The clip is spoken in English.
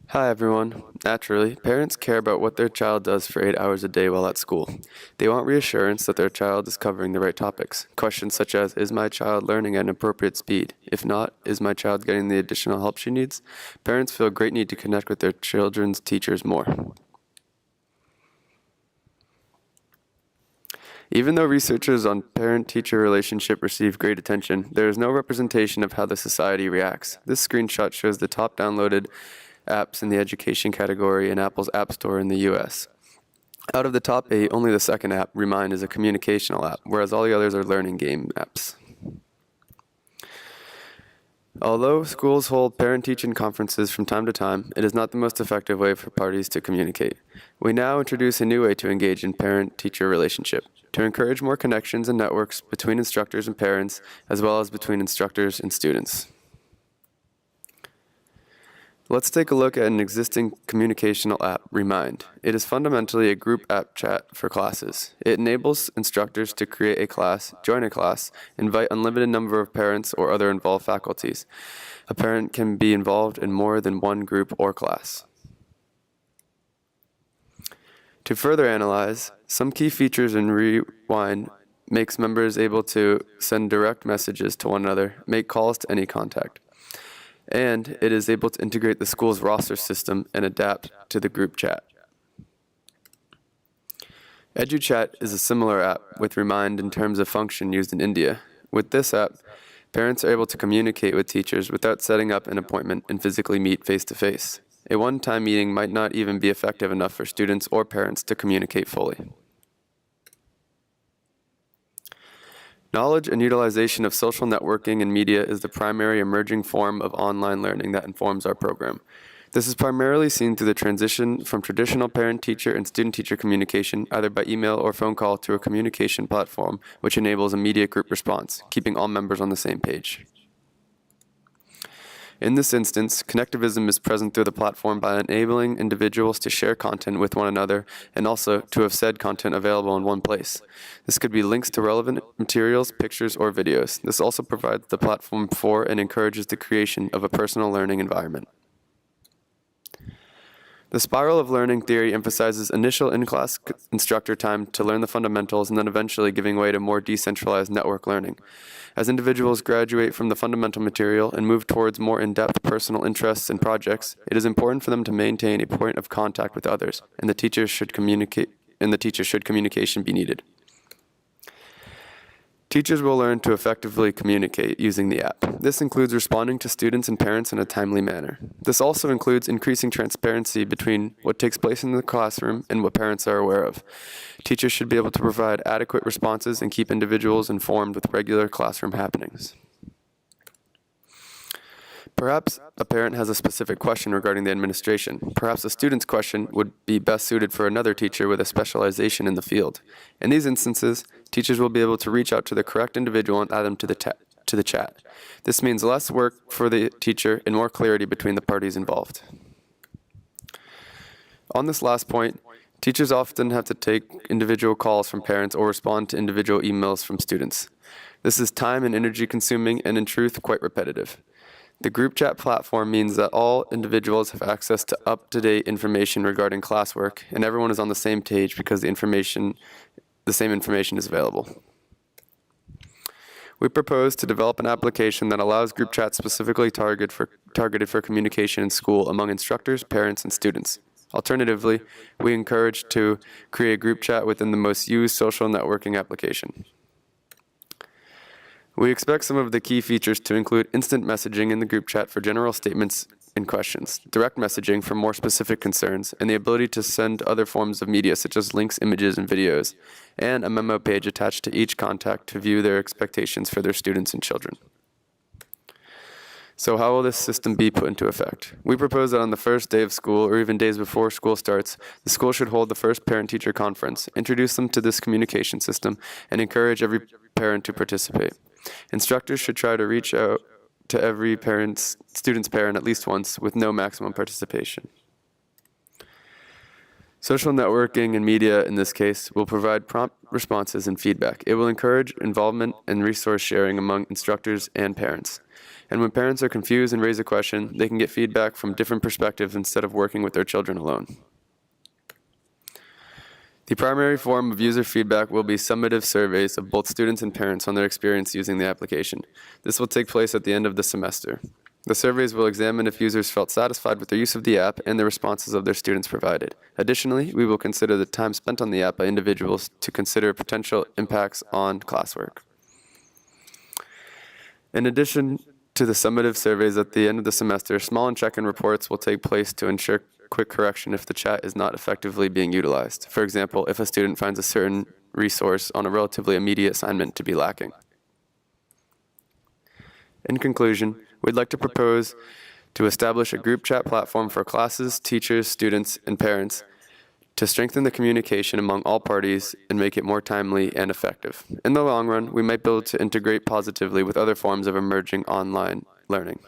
Hi everyone. Naturally, parents care about what their child does for 8 hours a day while at school. They want reassurance that their child is covering the right topics. Questions such as, is my child learning at an appropriate speed? If not, is my child getting the additional help she needs? Parents feel a great need to connect with their children's teachers more. Even though researchers on parent-teacher relationship receive great attention, there is no representation of how the society reacts. This screenshot shows the top downloaded apps in the education category in Apple's App Store in the US. Out of the top 8, only the second app, Remind, is a communicational app, whereas all the others are learning game apps. Although schools hold parent-teaching conferences from time to time, it is not the most effective way for parties to communicate. We now introduce a new way to engage in parent-teacher relationship, to encourage more connections and networks between instructors and parents, as well as between instructors and students. Let's take a look at an existing communicational app, Remind. It is fundamentally a group app chat for classes. It enables instructors to create a class, join a class, invite unlimited number of parents or other involved faculties. A parent can be involved in more than one group or class. To further analyze, some key features in Rewind makes members able to send direct messages to one another, make calls to any contact. And it is able to integrate the school's roster system and adapt to the group chat. EduChat is a similar app with Remind in terms of function used in India. With this app, parents are able to communicate with teachers without setting up an appointment and physically meet face-to-face. A one-time meeting might not even be effective enough for students or parents to communicate fully. Knowledge and utilization of social networking and media is the primary emerging form of online learning that informs our program. This is primarily seen through the transition from traditional parent-teacher and student-teacher communication, either by email or phone call, to a communication platform which enables immediate group response, keeping all members on the same page. In this instance, connectivism is present through the platform by enabling individuals to share content with one another and also to have said content available in one place. This could be links to relevant materials, pictures, or videos. This also provides the platform for and encourages the creation of a personal learning environment. The spiral of learning theory emphasizes initial in-class instructor time to learn the fundamentals and then eventually giving way to more decentralized network learning. As individuals graduate from the fundamental material and move towards more in-depth personal interests and projects, it is important for them to maintain a point of contact with others, and the teacher should communication be needed. Teachers will learn to effectively communicate using the app. This includes responding to students and parents in a timely manner. This also includes increasing transparency between what takes place in the classroom and what parents are aware of. Teachers should be able to provide adequate responses and keep individuals informed with regular classroom happenings. Perhaps a parent has a specific question regarding the administration. Perhaps a student's question would be best suited for another teacher with a specialization in the field. In these instances, teachers will be able to reach out to the correct individual and add them to the chat. This means less work for the teacher and more clarity between the parties involved. On this last point, teachers often have to take individual calls from parents or respond to individual emails from students. This is time and energy consuming and in truth quite repetitive. The group chat platform means that all individuals have access to up-to-date information regarding classwork, and everyone is on the same page because the same information is available. We propose to develop an application that allows group chat specifically targeted for communication in school among instructors, parents, and students. Alternatively, we encourage to create a group chat within the most used social networking application. We expect some of the key features to include instant messaging in the group chat for general statements and questions, direct messaging for more specific concerns, and the ability to send other forms of media such as links, images, and videos, and a memo page attached to each contact to view their expectations for their students and children. So how will this system be put into effect? We propose that on the first day of school, or even days before school starts, the school should hold the first parent-teacher conference, introduce them to this communication system, and encourage every parent to participate. Instructors should try to reach out to every student's parent at least once, with no maximum participation. Social networking and media, in this case, will provide prompt responses and feedback. It will encourage involvement and resource sharing among instructors and parents. And when parents are confused and raise a question, they can get feedback from different perspectives instead of working with their children alone. The primary form of user feedback will be summative surveys of both students and parents on their experience using the application. This will take place at the end of the semester. The surveys will examine if users felt satisfied with their use of the app and the responses of their students provided. Additionally, we will consider the time spent on the app by individuals to consider potential impacts on classwork. In addition to the summative surveys at the end of the semester, small and check-in reports will take place to ensure quick correction if the chat is not effectively being utilized. For example, if a student finds a certain resource on a relatively immediate assignment to be lacking. In conclusion, we'd like to propose to establish a group chat platform for classes, teachers, students, and parents to strengthen the communication among all parties and make it more timely and effective. In the long run, we might be able to integrate positively with other forms of emerging online learning.